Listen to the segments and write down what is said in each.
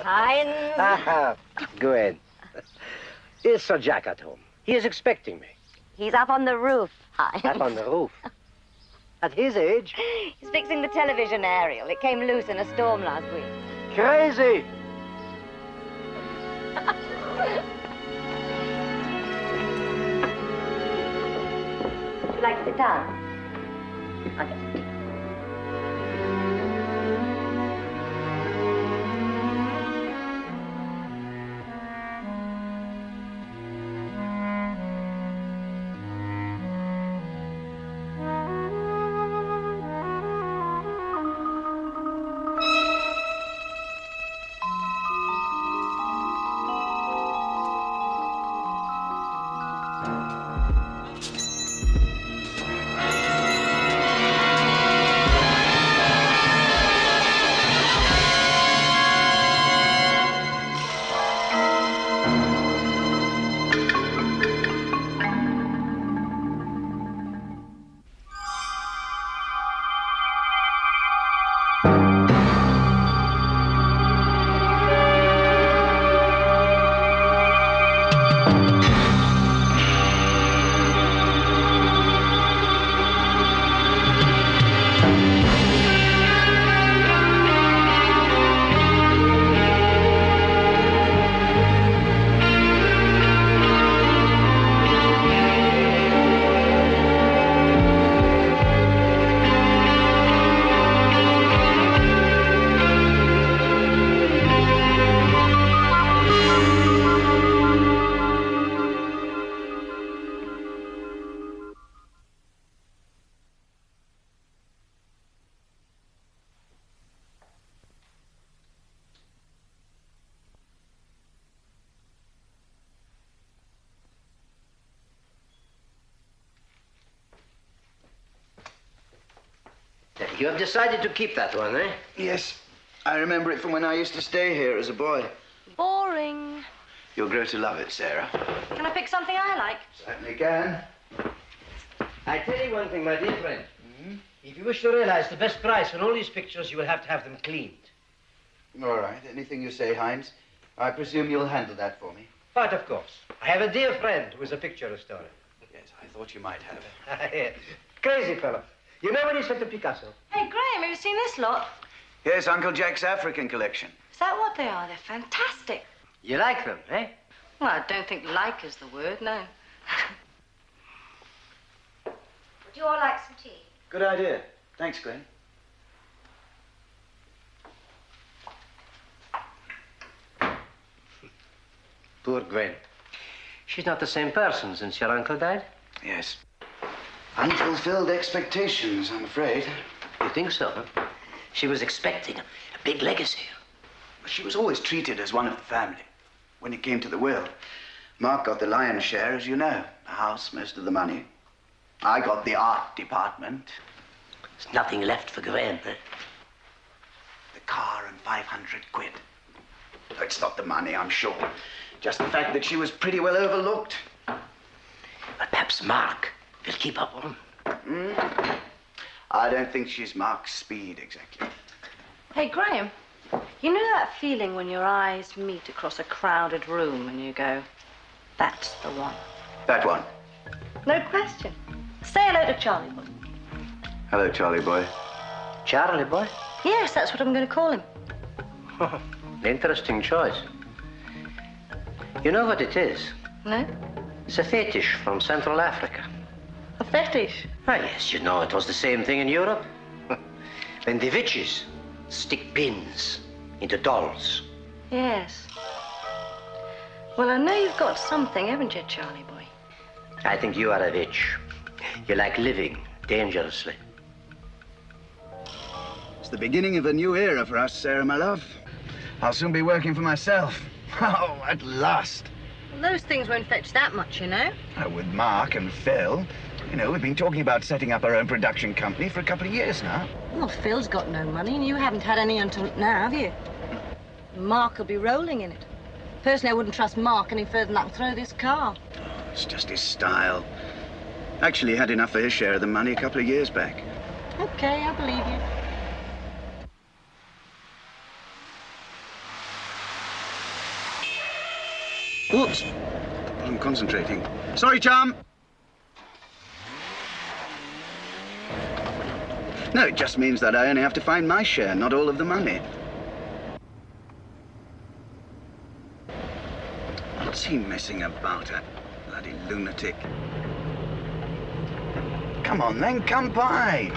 Heinz. Ah, Gwen. Is Sir Jack at home? He is expecting me. He's up on the roof, Heinz. Up on the roof? At his age? He's fixing the television aerial. It came loose in a storm last week. Crazy! Would you like to sit down? Okay. You have decided to keep that one, eh? Yes. I remember it from when I used to stay here as a boy. Boring. You'll grow to love it, Sarah. Can I pick something I like? Certainly can. I tell you one thing, my dear friend. If you wish to realize the best price on all these pictures, you will have to have them cleaned. All right. Anything you say, Heinz. I presume you'll handle that for me. But of course. I have a dear friend who is a picture restorer. Yes, I thought you might have. Crazy fellow. You know when he sent to Picasso? Hey, Graham, have you seen this lot? Yes, Uncle Jack's African collection. Is that what they are? They're fantastic. You like them, eh? Well, I don't think like is the word, no. Would you all like some tea? Good idea. Thanks, Gwen. Poor Gwen. She's not the same person since your uncle died. Yes. Unfulfilled expectations, I'm afraid. You think so, huh? She was expecting a big legacy. She was always treated as one of the family. When it came to the will, Mark got the lion's share, as you know. The house, most of the money. I got the art department. There's nothing left for Gwen, eh? The car and 500 quid. It's not the money, I'm sure. Just the fact that she was pretty well overlooked. But perhaps Mark will keep up on. I don't think she's Mark's speed, exactly. Hey, Graham, you know that feeling when your eyes meet across a crowded room and you go, that's the one? That one. No question. Say hello to Charlie Boy. Hello, Charlie boy. Charlie boy? Yes, that's what I'm going to call him. Interesting choice. You know what it is? No? It's a fetish from Central Africa. A fetish? Ah, yes, you know, it was the same thing in Europe. When the witches stick pins into dolls. Yes. Well, I know you've got something, haven't you, Charlie boy? I think you are a witch. You like living dangerously. It's the beginning of a new era for us, Sarah, my love. I'll soon be working for myself. Oh, at last. Well, those things won't fetch that much, you know. With Mark and Phil, you know, we've been talking about setting up our own production company for a couple of years now. Well, Phil's got no money, and you haven't had any until now, have you? Mark will be rolling in it. Personally, I wouldn't trust Mark any further than I can throw this car. It's just his style. Actually, he had enough for his share of the money a couple of years back. Okay, I believe you. Whoops. I'm concentrating. Sorry, chum. No, it just means that I only have to find my share, not all of the money. What's he messing about at? Bloody lunatic. Come on, then, come by.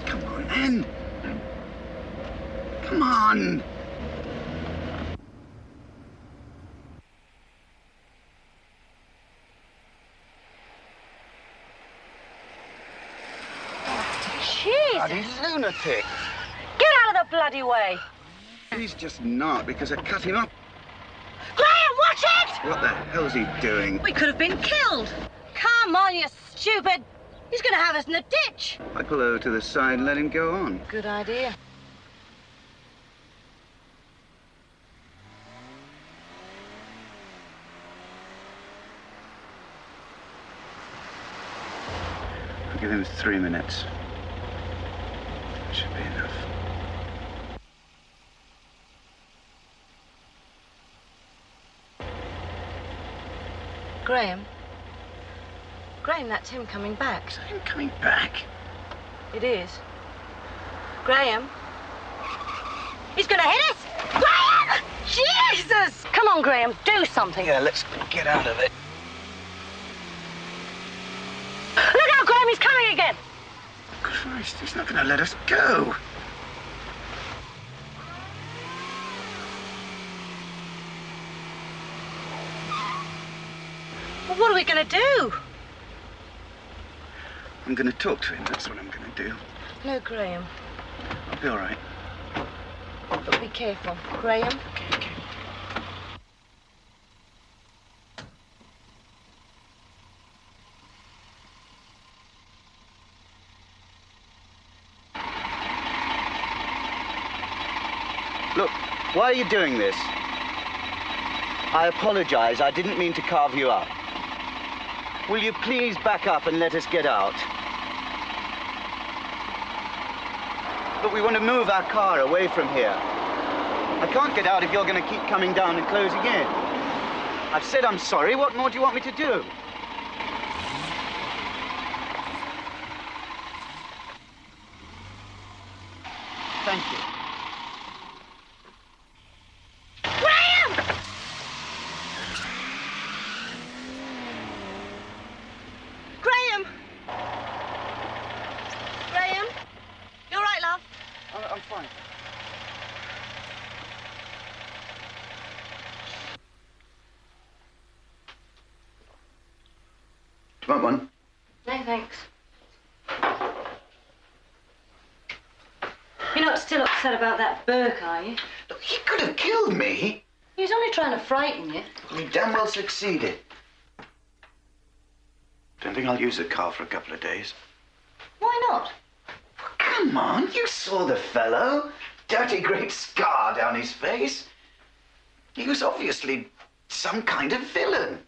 Come on, then. Come on. Bloody lunatic. Get out of the bloody way. He's just not because I cut him up. Graham, watch it! What the hell's he doing? We could have been killed. Come on, you stupid. He's going to have us in the ditch. I pull over to the side and let him go on. Good idea. I'll give him 3 minutes. Should be enough. Graham? Graham, that's him coming back. Is that him coming back? It is. Graham? He's gonna hit us! Graham! Jesus! Come on, Graham, do something. Yeah, let's get out of it. Look out, Graham, he's coming again! Christ, he's not gonna let us go. Well, what are we gonna do? I'm gonna talk to him, that's what I'm gonna do. No, Graham. I'll be all right. But be careful. Graham? Okay. Look, why are you doing this? I apologize. I didn't mean to carve you up. Will you please back up and let us get out? But we want to move our car away from here. I can't get out if you're going to keep coming down and closing in. I've said I'm sorry. What more do you want me to do? Thank you. I'm fine. Do you want one? No, thanks. You're not still upset about that Burke, are you? Look, he could have killed me. He was only trying to frighten you. Well, he damn well succeeded. Don't think I'll use the car for a couple of days. Why not? Come on, you saw the fellow. Dirty great scar down his face. He was obviously some kind of villain.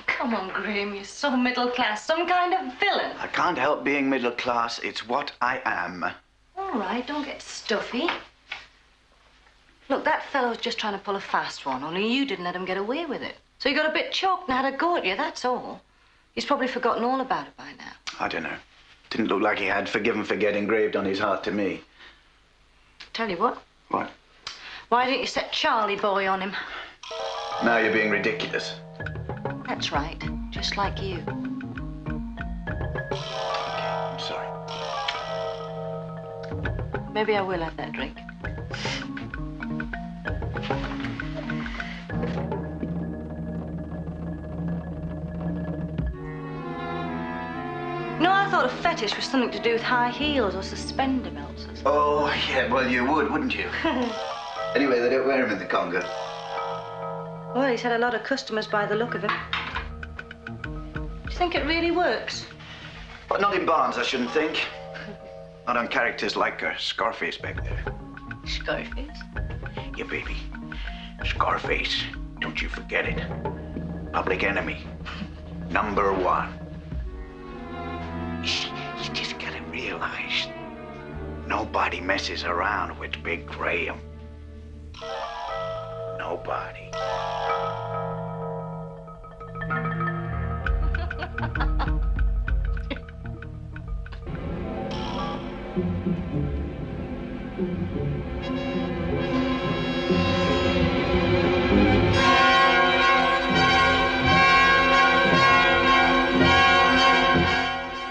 Come on, Graham, you're so middle class. Some kind of villain. I can't help being middle class. It's what I am. All right, don't get stuffy. Look, that fellow's just trying to pull a fast one, only you didn't let him get away with it. So he got a bit choked and had a go at you, that's all. He's probably forgotten all about it by now. I don't know. Didn't look like he had forgive and forget engraved on his heart to me. Tell you what. What? Why didn't you set Charlie boy on him? Now you're being ridiculous. That's right, just like you. I'm sorry. Maybe I will have that drink. No, I thought a fetish was something to do with high heels or suspender belts or something. Oh, yeah, well, you would, wouldn't you? Anyway, they don't wear them in the Congo. Well, he's had a lot of customers by the look of him. Do you think it really works? But not in Barnes, I shouldn't think. Not on characters like Scarface back there. Scarface? Yeah, baby. Scarface. Don't you forget it. Public enemy. #1. You just gotta realize nobody messes around with Big Graham. nobody.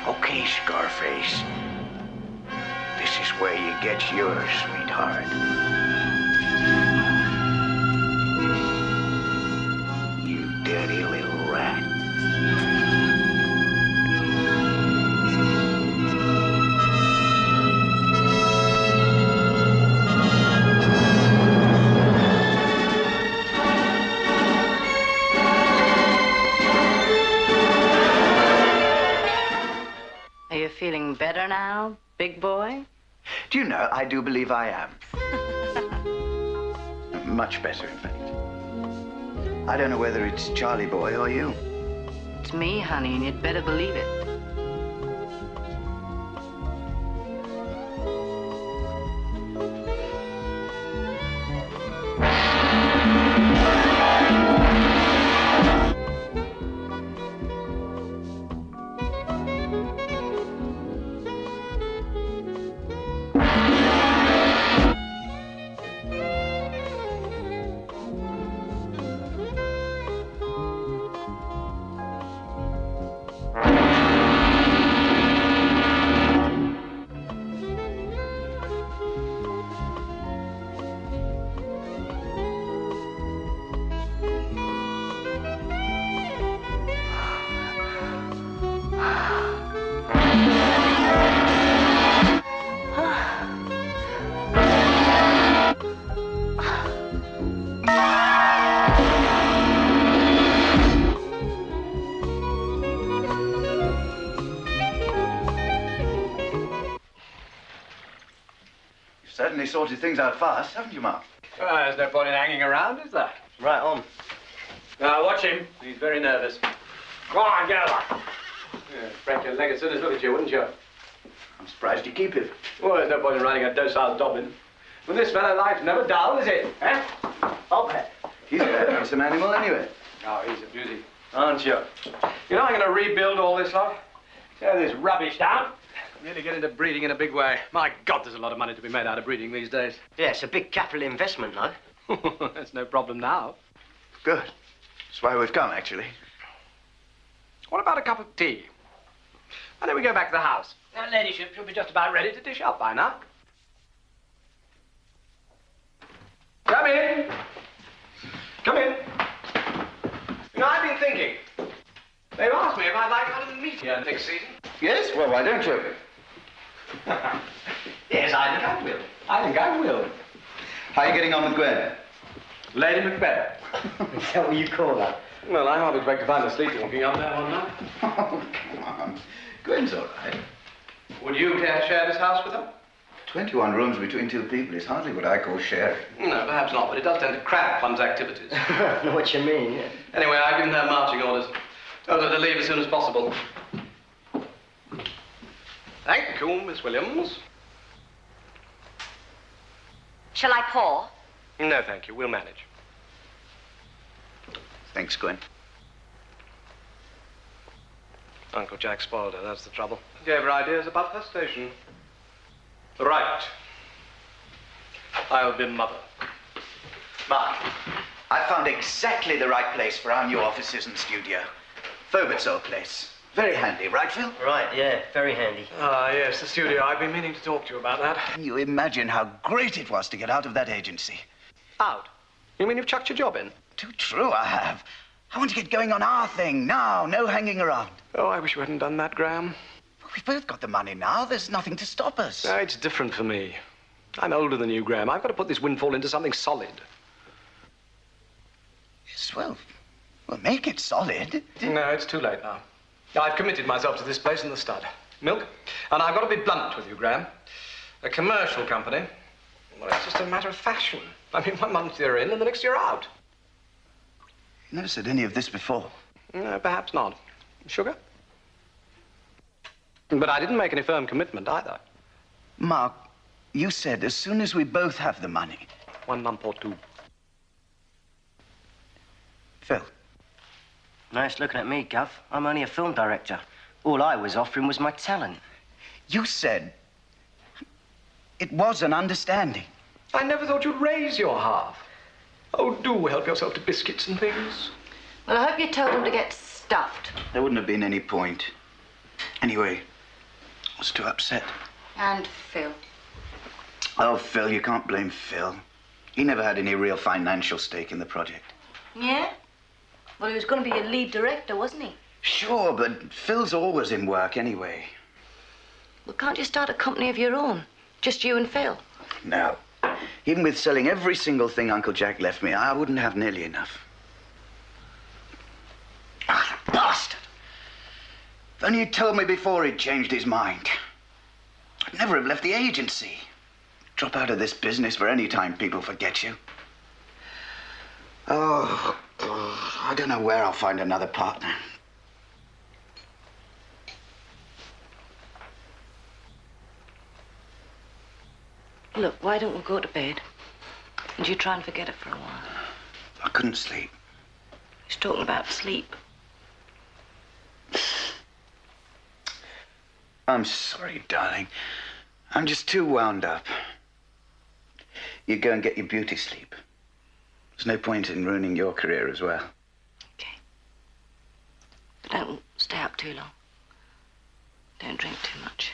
Okay, Scarface. This is where you get yours, sweetheart. You dirty little rat. Are you feeling better now, big boy? Do you know, I do believe I am. Much better, in fact. I don't know whether it's Charlie boy or you. It's me, honey, and you'd better believe it. Certainly sorted things out fast, haven't you, Mark? Well, there's no point in hanging around, is there? Right on. Now, watch him. He's very nervous. Go on, get up. Yeah, break your leg as soon as look at you, wouldn't you? I'm surprised you keep it. Well, there's no point in riding a docile Dobbin. With this fellow, life's never dull, is it? Eh? Up there. He's a very handsome animal anyway. Oh, he's a beauty, aren't you? You know, I'm going to rebuild all this lot. Tear this rubbish down. Really get into breeding in a big way. My God, there's a lot of money to be made out of breeding these days. Yeah, it's a big capital investment, though. That's no problem now. Good. That's why we've come, actually. What about a cup of tea? Why don't we go back to the house? Our ladyship should be just about ready to dish out by now. Come in. Come in. You know, I've been thinking. They've asked me if I'd like one of the meet here next season. Yes? Well, why don't you? Yes, I think I will. I think I will. How are you getting on with Gwen? Lady Macbeth. Is that what you call that? Well, I hardly expect to find her sleepwalking up there one night. Oh, come on. Gwen's all right. Would you care to share this house with her? 21 rooms between two people is hardly what I call sharing. No, perhaps not, but it does tend to cramp one's activities. I know what you mean, yeah. Anyway, I've given her marching orders. Told her to leave as soon as possible. Thank you, Miss Williams. Shall I pour? No, thank you. We'll manage. Thanks, Gwen. Uncle Jack spoiled her, that's the trouble. Gave her ideas about her station. Right. I'll be mother. Mark, I found exactly the right place for our new offices and studio. Fobert's old place. Very handy, right, Phil? Right, yeah, very handy. Ah, yes, the studio. I've been meaning to talk to you about that. Can you imagine how great it was to get out of that agency? Out? You mean you've chucked your job in? Too true, I have. I want to get going on our thing now, no hanging around. Oh, I wish you hadn't done that, Graham. Well, we've both got the money now. There's nothing to stop us. No, it's different for me. I'm older than you, Graham. I've got to put this windfall into something solid. Yes, well, make it solid. No, it's too late now. I've committed myself to this place in the stud. Milk. And I've got to be blunt with you, Graham. A commercial company, well, it's just a matter of fashion. I mean, 1 month you're in and the next you're out. You never said any of this before. No, perhaps not. Sugar? But I didn't make any firm commitment either. Mark, you said as soon as we both have the money. 1 month or 2. Phil. Nice looking at me, Gov. I'm only a film director. All I was offering was my talent. You said it was an understanding. I never thought you'd raise your half. Oh, do help yourself to biscuits and things. Well, I hope you told him to get stuffed. There wouldn't have been any point. Anyway, I was too upset. And Phil. Oh, Phil, you can't blame Phil. He never had any real financial stake in the project. Yeah? Well, he was going to be a lead director, wasn't he? Sure, but Phil's always in work anyway. Well, can't you start a company of your own? Just you and Phil? No. Even with selling every single thing Uncle Jack left me, I wouldn't have nearly enough. Ah, bastard! If only you'd told me before he'd changed his mind. I'd never have left the agency. Drop out of this business for any time people forget you. Oh, I don't know where I'll find another partner. Look, why don't we go to bed? And you try and forget it for a while. I couldn't sleep. He's talking about sleep. I'm sorry, darling. I'm just too wound up. You go and get your beauty sleep. There's no point in ruining your career as well. Okay. But don't stay up too long. Don't drink too much.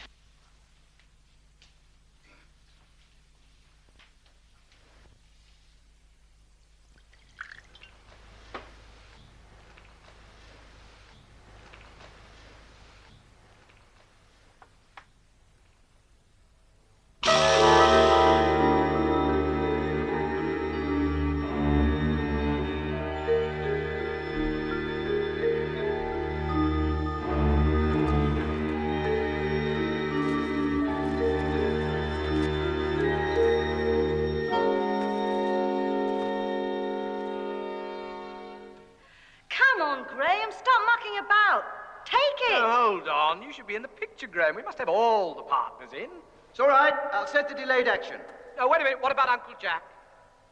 Hold on. You should be in the picture, Graham. We must have all the partners in. It's all right. I'll set the delayed action. No, wait a minute. What about Uncle Jack?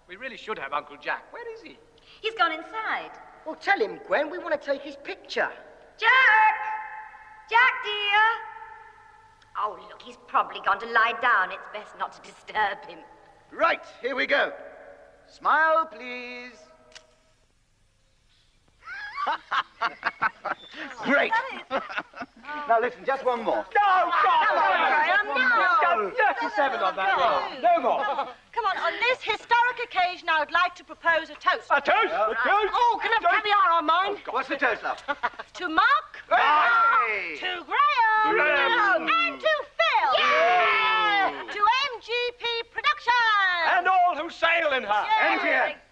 We really should have Uncle Jack. Where is he? He's gone inside. Well, tell him, Gwen, we want to take his picture. Jack! Jack, dear! Oh, look, he's probably gone to lie down. It's best not to disturb him. Right, here we go. Smile, please. Great. Now listen, just one more. No, Graham, no. 37 on that roll. No more. Come on this historic occasion, I would like to propose a toast. A toast? A toast? Oh, can I have caviar on mine? What's the toast, love? To Mark, Hey! to Graham, and to Phil. Yeah! To MGP Productions. And all who sail in her.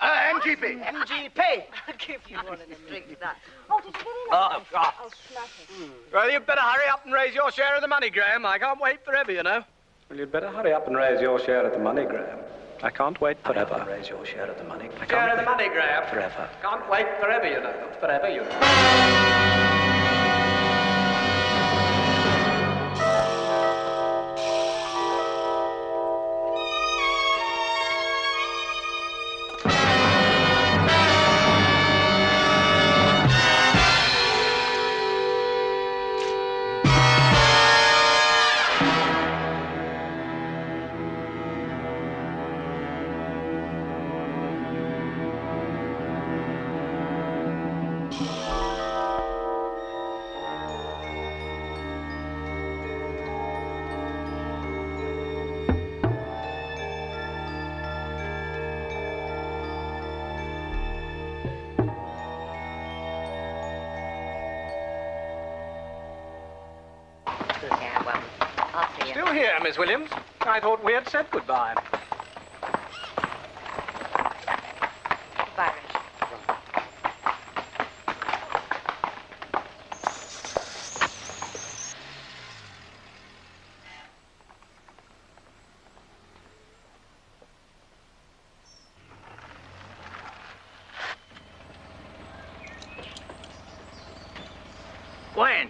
MGP. MGP. I'll give you one of the drinks of that. Oh, did you get in there? Oh, God. Oh, smashing. Well, you'd better hurry up and raise your share of the money, Graham. I can't wait forever, you know. Well, you'd better hurry up and raise your share of the money, Graham. I can't wait forever. Raise your share of the money. Share of the money, Graham. Forever. Can't wait forever, you know. Forever, you know. Yeah, well, I'll see you. Still here, Miss Williams. I thought we had said goodbye. Goodbye, Rich. Gwen.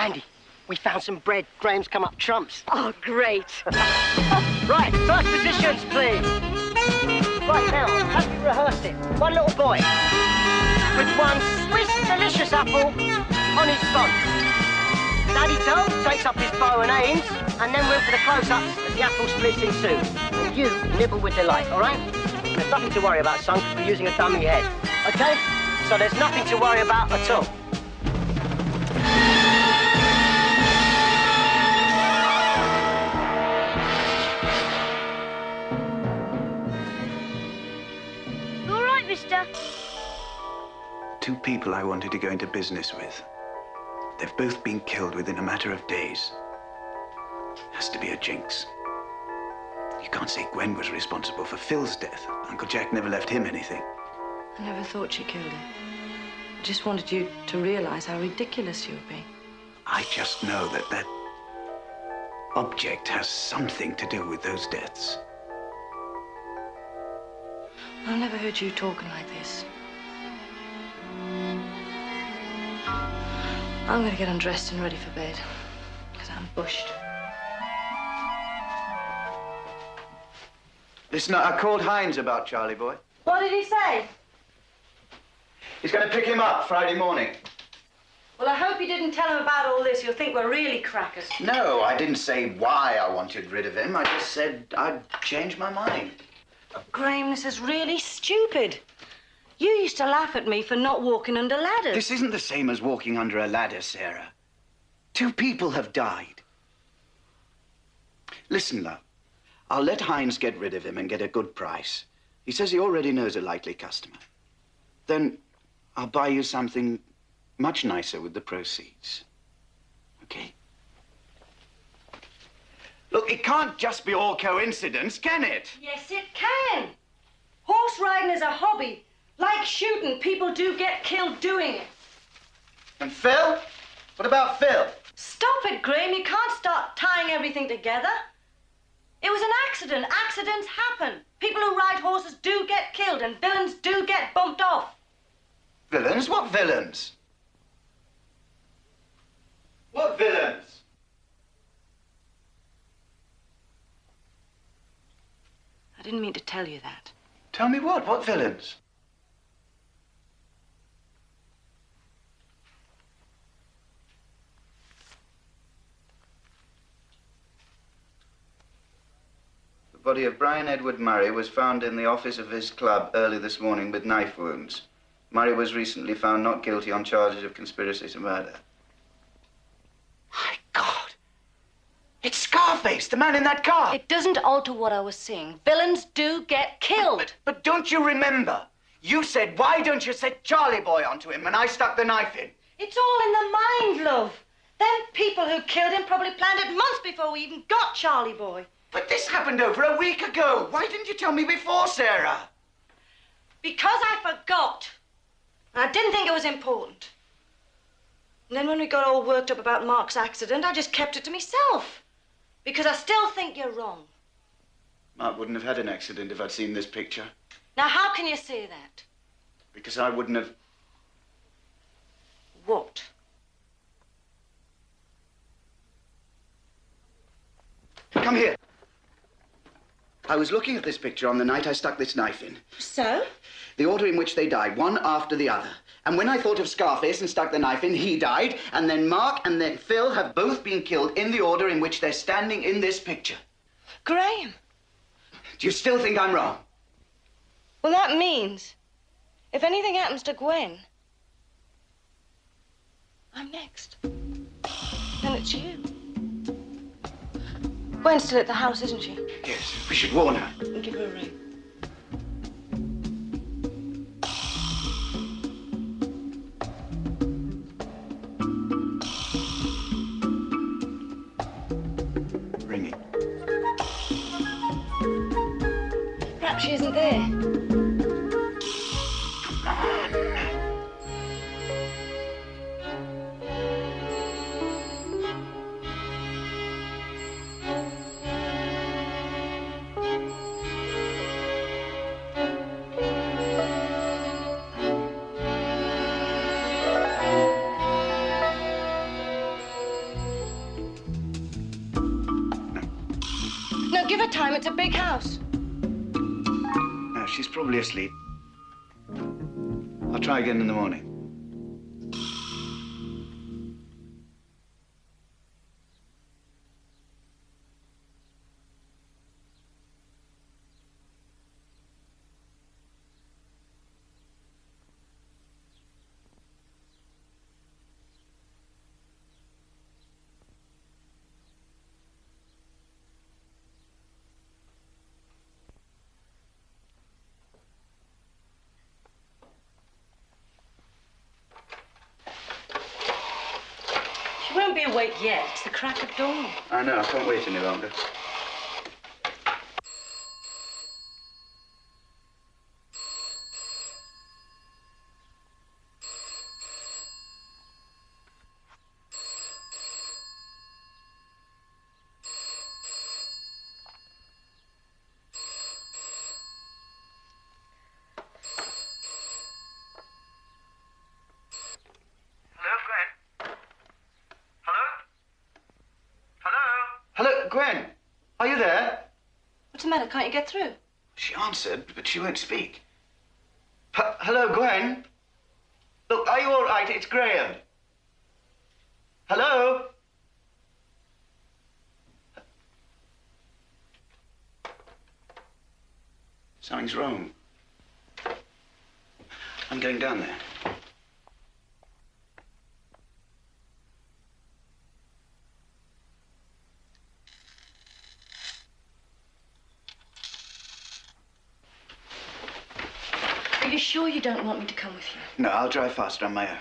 Mandy, we found some bread. Graham's come up trumps. Oh, great. Right, first positions, please. Right now, have you rehearsed it? One little boy with one Swiss delicious apple on his sponge. Daddy Toe takes up his bow and aims, and then we're for the close-ups as the apple splits in two. And you nibble with delight, all right? There's nothing to worry about, son, because we're using a dummy head. Okay? So there's nothing to worry about at all. You all right, mister? Two people I wanted to go into business with. They've both been killed within a matter of days. Has to be a jinx. You can't say Gwen was responsible for Phil's death. Uncle Jack never left him anything. I never thought she killed him. I just wanted you to realize how ridiculous you would be. I just know that that object has something to do with those deaths. I've never heard you talking like this. I'm going to get undressed and ready for bed, because I'm bushed. Listen, I called Hines about Charlie Boy. What did he say? He's going to pick him up Friday morning. Well, I hope you didn't tell him about all this. You'll think we're really crackers. No, I didn't say why I wanted rid of him. I just said I'd changed my mind. Graham, this is really stupid. You used to laugh at me for not walking under ladders. This isn't the same as walking under a ladder, Sarah. Two people have died. Listen, love. I'll let Hines get rid of him and get a good price. He says he already knows a likely customer. Then I'll buy you something much nicer with the proceeds. Okay? Look, it can't just be all coincidence, can it? Yes, it can. Horse riding is a hobby. Like shooting, people do get killed doing it. And Phil? What about Phil? Stop it, Graham. You can't start tying everything together. It was an accident. Accidents happen. People who ride horses do get killed, and villains do get bumped off. Villains? What villains? What villains? I didn't mean to tell you that. Tell me what? What villains? The body of Brian Edward Murray was found in the office of his club early this morning with knife wounds. Murray was recently found not guilty on charges of conspiracy to murder. My God! It's Scarface, the man in that car! It doesn't alter what I was saying. Villains do get killed. But don't you remember? You said, why don't you set Charlie Boy onto him, and I stuck the knife in? It's all in the mind, love. Them people who killed him probably planned it months before we even got Charlie Boy. But this happened over a week ago. Why didn't you tell me before, Sarah? Because I forgot. And I didn't think it was important. And then when we got all worked up about Mark's accident, I just kept it to myself. Because I still think you're wrong. Mark wouldn't have had an accident if I'd seen this picture. Now, how can you say that? Because I wouldn't have... What? Come here. I was looking at this picture on the night I stuck this knife in. So? The order in which they died, one after the other. And when I thought of Scarface and stuck the knife in, he died. And then Mark and then Phil have both been killed in the order in which they're standing in this picture. Graham. Do you still think I'm wrong? Well, that means if anything happens to Gwen, I'm next. And it's you. Gwen's still at the house, isn't she? Yes, we should warn her. And give her a ring. Ringing. Perhaps she isn't there. give her time. It's a big house. No, she's probably asleep. I'll try again in the morning. She won't be awake yet. It's the crack of dawn. I know, I can't wait any longer. Hello, Gwen. Are you there? What's the matter? Can't you get through? She answered, but she won't speak. Hello, Gwen. Look, are you all right? It's Graham. Hello? Something's wrong. I'm going down there. Are you sure you don't want me to come with you? No, I'll drive faster on my own.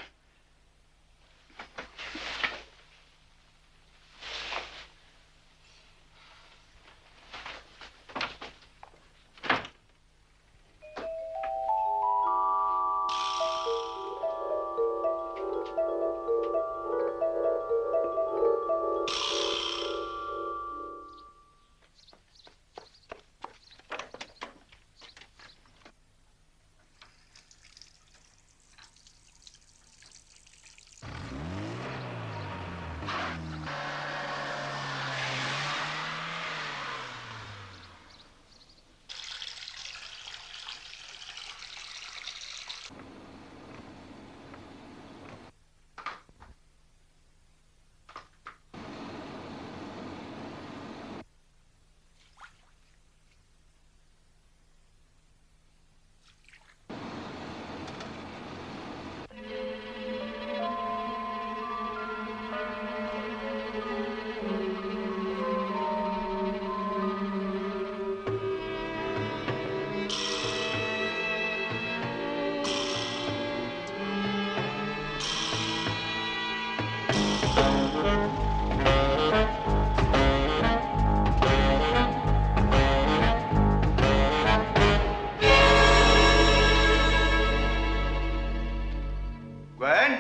Gwen?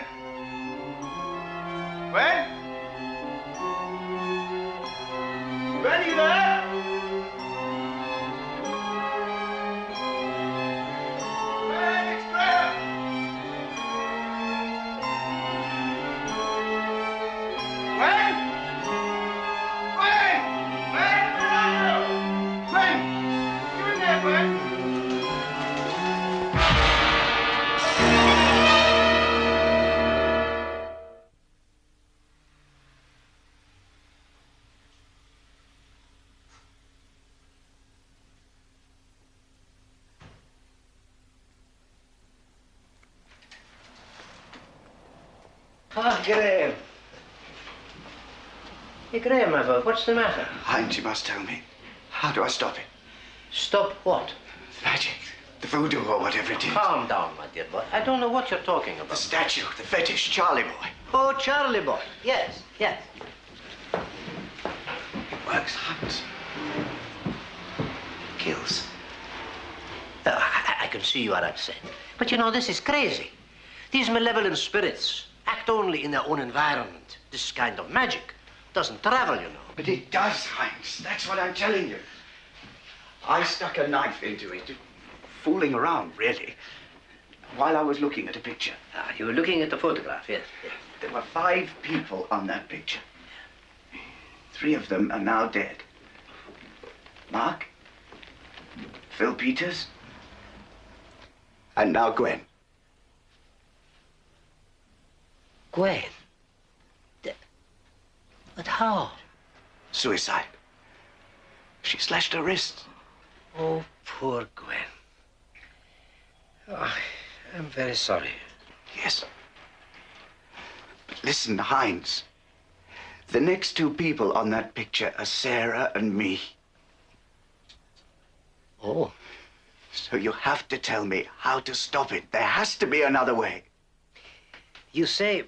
Gwen? Gwen, you there? Gwen, it's Graham! Gwen? Gwen! Gwen, where are you? Gwen! You in there, Gwen? Ah, Graham. Hey, Graham, my boy, what's the matter? Hines, you must tell me. How do I stop it? Stop what? The magic. The voodoo or whatever it is. Calm down, my dear boy. I don't know what you're talking about. The statue, the fetish, Charlie boy. Oh, Charlie boy. Yes, yes. It works, Hines. Kills. I can see you are upset. But you know, this is crazy. These malevolent spirits act only in their own environment. This kind of magic doesn't travel, you know. But it does, Hines. That's what I'm telling you. I stuck a knife into it, fooling around, really, while I was looking at a picture. Ah, you were looking at the photograph, yes. There were 5 people on that picture. 3 of them are now dead. Mark? Phil Peters? And now Gwen. Gwen? But how? Suicide. She slashed her wrist. Oh, poor Gwen. Oh, I'm very sorry. Yes. But listen, Hines. The next two people on that picture are Sarah and me. Oh. So you have to tell me how to stop it. There has to be another way. You say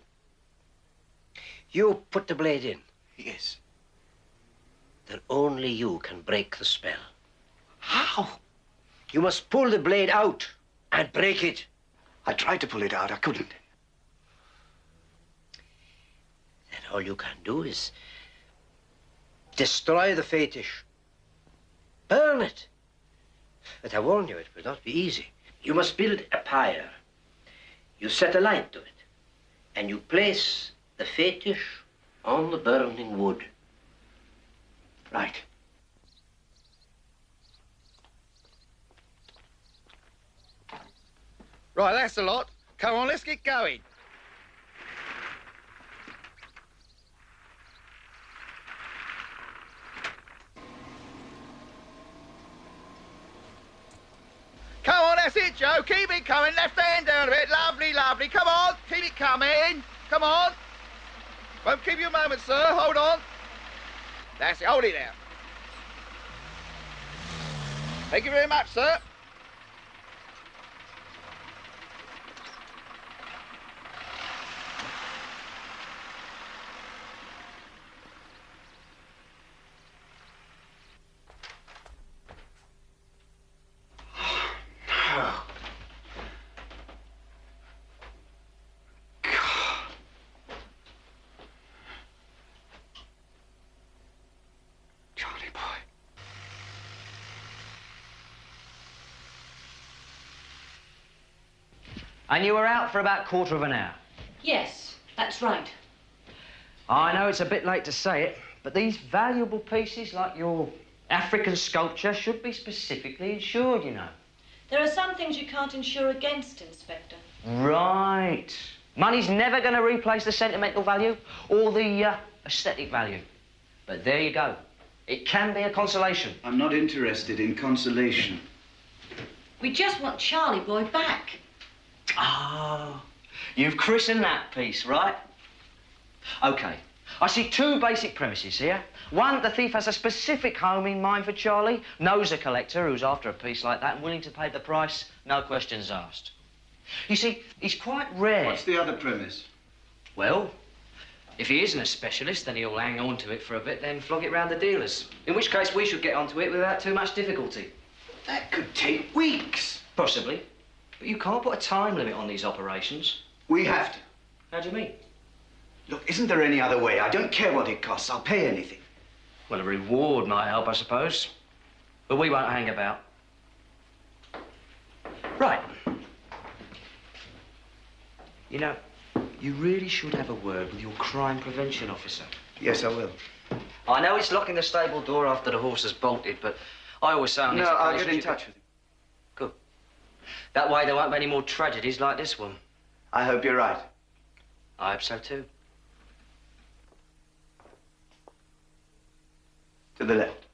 you put the blade in? Yes. Then only you can break the spell. How? You must pull the blade out and break it. I tried to pull it out. I couldn't. Then all you can do is destroy the fetish. Burn it. But I warn you, it will not be easy. You must build a pyre. You set a light to it, and you place the fetish on the burning wood. Right. Right, that's a lot. Come on, let's get going. Come on, that's it, Joe. Keep it coming. Left hand down a bit. Lovely, lovely. Come on, keep it coming. Come on. Won't keep you a moment, sir. Hold on. That's it. Hold it there. Thank you very much, sir. And you were out for about a quarter of an hour? Yes, that's right. I know it's a bit late to say it, but these valuable pieces like your African sculpture should be specifically insured, you know. There are some things you can't insure against, Inspector. Right. Money's never going to replace the sentimental value or the aesthetic value. But there you go. It can be a consolation. I'm not interested in consolation. We just want Charlie Boy back. Ah, you've christened that piece, right? OK. I see two basic premises here. One, the thief has a specific home in mind for Charlie, knows a collector who's after a piece like that and willing to pay the price, no questions asked. You see, he's quite rare. What's the other premise? Well, if he isn't a specialist, then he'll hang on to it for a bit, then flog it round the dealers. In which case, we should get onto it without too much difficulty. That could take weeks. Possibly. But you can't put a time limit on these operations. We have to. How do you mean? Look, isn't there any other way? I don't care what it costs. I'll pay anything. Well, a reward might help, I suppose. But we won't hang about. Right. You know, you really should have a word with your crime prevention officer. Yes, I will. I know it's locking the stable door after the horse has bolted, but I always say on these No, I'll occasions get in touch with him. Good. That way there won't be any more tragedies like this one. I hope you're right. I hope so too. To the left.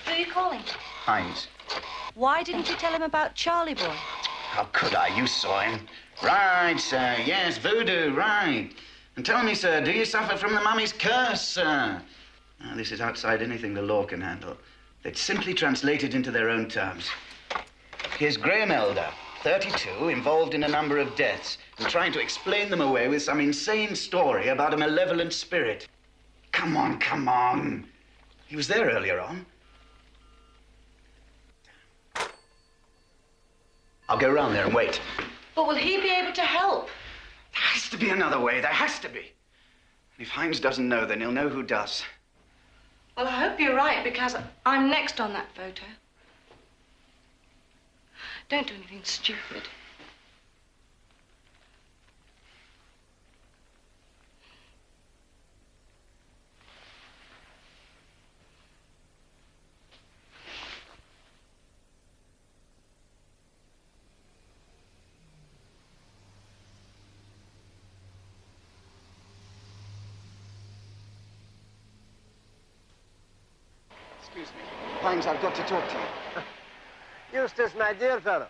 Who are you calling? Hines. Why didn't you tell him about Charlie Boy? How could I? You saw him. Right, sir. Yes, voodoo, right. And tell me, sir, do you suffer from the mummy's curse, sir? Now, this is outside anything the law can handle. Let's simply translate it into their own terms. Here's Graham Elder, 32, involved in a number of deaths, and trying to explain them away with some insane story about a malevolent spirit. Come on, come on. He was there earlier on. I'll go round there and wait. But will he be able to help? There has to be another way. There has to be. And if Hines doesn't know, then he'll know who does. Well, I hope you're right, because I'm next on that photo. Don't do anything stupid. Excuse me. Hines, I've got to talk to you. Eustace, my dear fellow.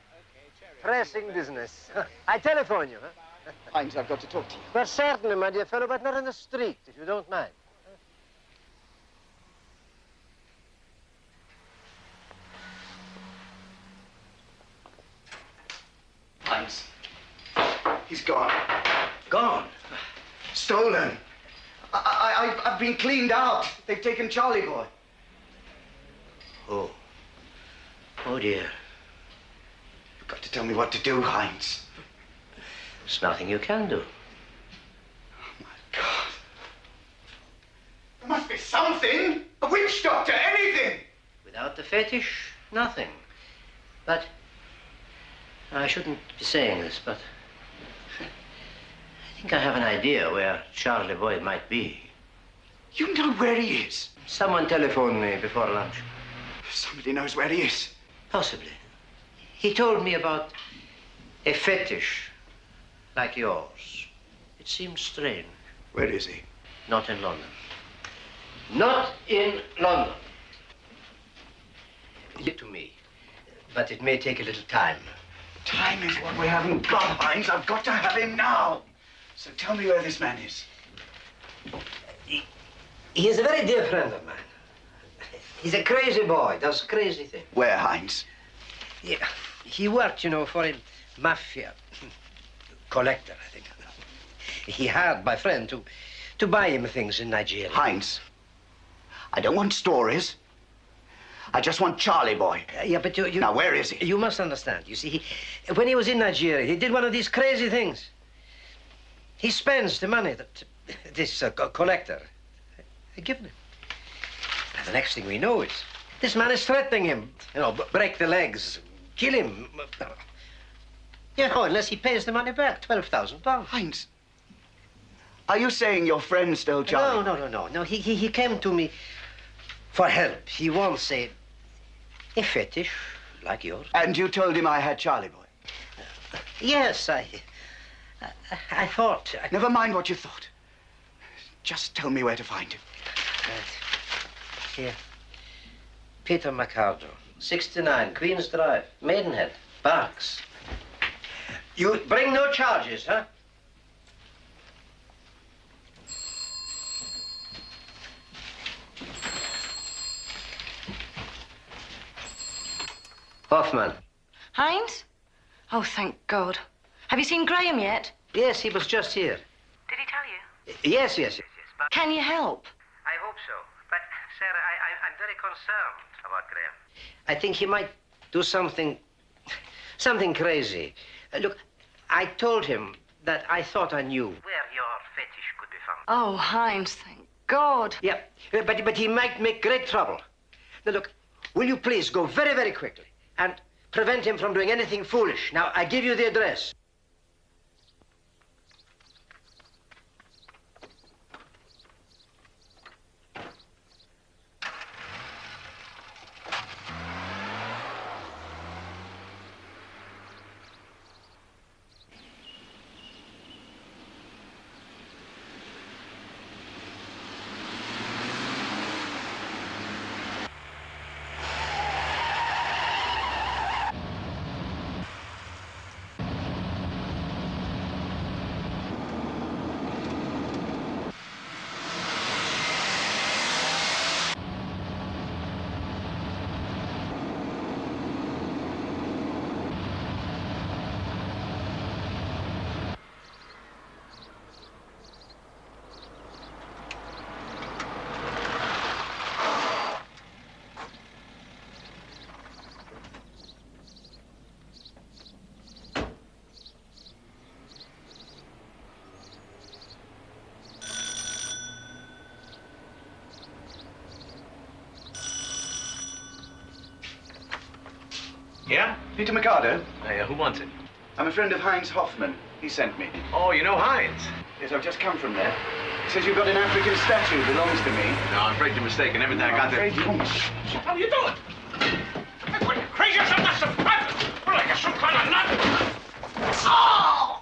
Pressing business. I telephone you, huh? Hines, I've got to talk to you. Well, certainly, my dear fellow, but not in the street, if you don't mind. Hines. He's gone. Gone? Stolen. I've been cleaned out. They've taken Charlie boy. Oh. Oh, dear. You've got to tell me what to do, Hines. There's nothing you can do. Oh, my God. There must be something. A witch doctor, anything. Without the fetish, nothing. But I shouldn't be saying this, but I think I have an idea where Charlie Boyd might be. You know where he is? Someone telephoned me before lunch. Somebody knows where he is. Possibly. He told me about a fetish like yours. It seems strange. Where is he? Not in London. Not in London. Give it to me, but it may take a little time. Time is what we haven't got, Hines. I've got to have him now. So tell me where this man is. He is a very dear friend of mine. He's a crazy boy, does crazy things. Where, Hines? Yeah, he worked, you know, for a mafia collector, I think. He hired my friend to buy him things in Nigeria. Hines, I don't want stories. I just want Charlie boy. Yeah, but you... Now, where is he? You must understand. You see, when he was in Nigeria, he did one of these crazy things. He spends the money that this collector had given him. And the next thing we know is this man is threatening him. You know, break the legs, kill him. You know, unless he pays the money back, £12,000. Hines, are you saying your friend stole Charlie? No. He came to me for help. He wants a fetish like yours. And you told him I had Charlie boy? Yes, I thought... Never mind what you thought. Just tell me where to find him. Right. Here. Peter McCardle, 69, Queen's Drive, Maidenhead, Berks. You bring no charges, huh? Hoffman. Hines? Oh, thank God. Have you seen Graham yet? Yes, he was just here. Did he tell you? Yes. But Can you help? I hope so. But, Sarah, I'm very concerned about Graham. I think he might do something crazy. Look, I told him that I thought I knew where your fetish could be found. Oh, Hines, thank God. Yeah, but he might make great trouble. Now, look, will you please go very, very quickly and prevent him from doing anything foolish? Now, I give you the address. Yeah? Peter Mikado? Who wants it? I'm a friend of Heinz Hoffman. He sent me. Oh, you know Hines? Yes, I've just come from there. He says you've got an African statue that belongs to me. No, I'm afraid you're mistaken. Everything I got there... I'm afraid you... How are you doing? What, you crazy or something? That's some private. We're like some kind of nut. Oh!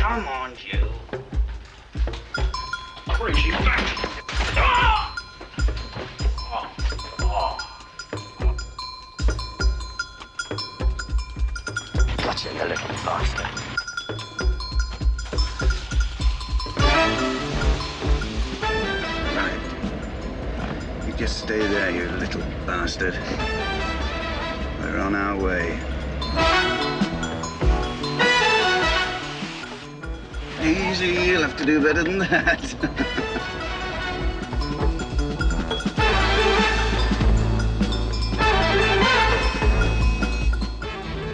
Come on, you. Crazy bastard. Ah! Oh. Oh. Got you, you little bastard. Right. You just stay there, you little bastard. We're on our way. Easy, you'll have to do better than that.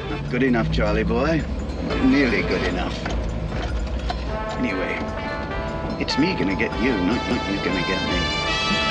Not good enough, Charlie boy. Not nearly good enough. Anyway, it's me gonna get you, not you gonna get me.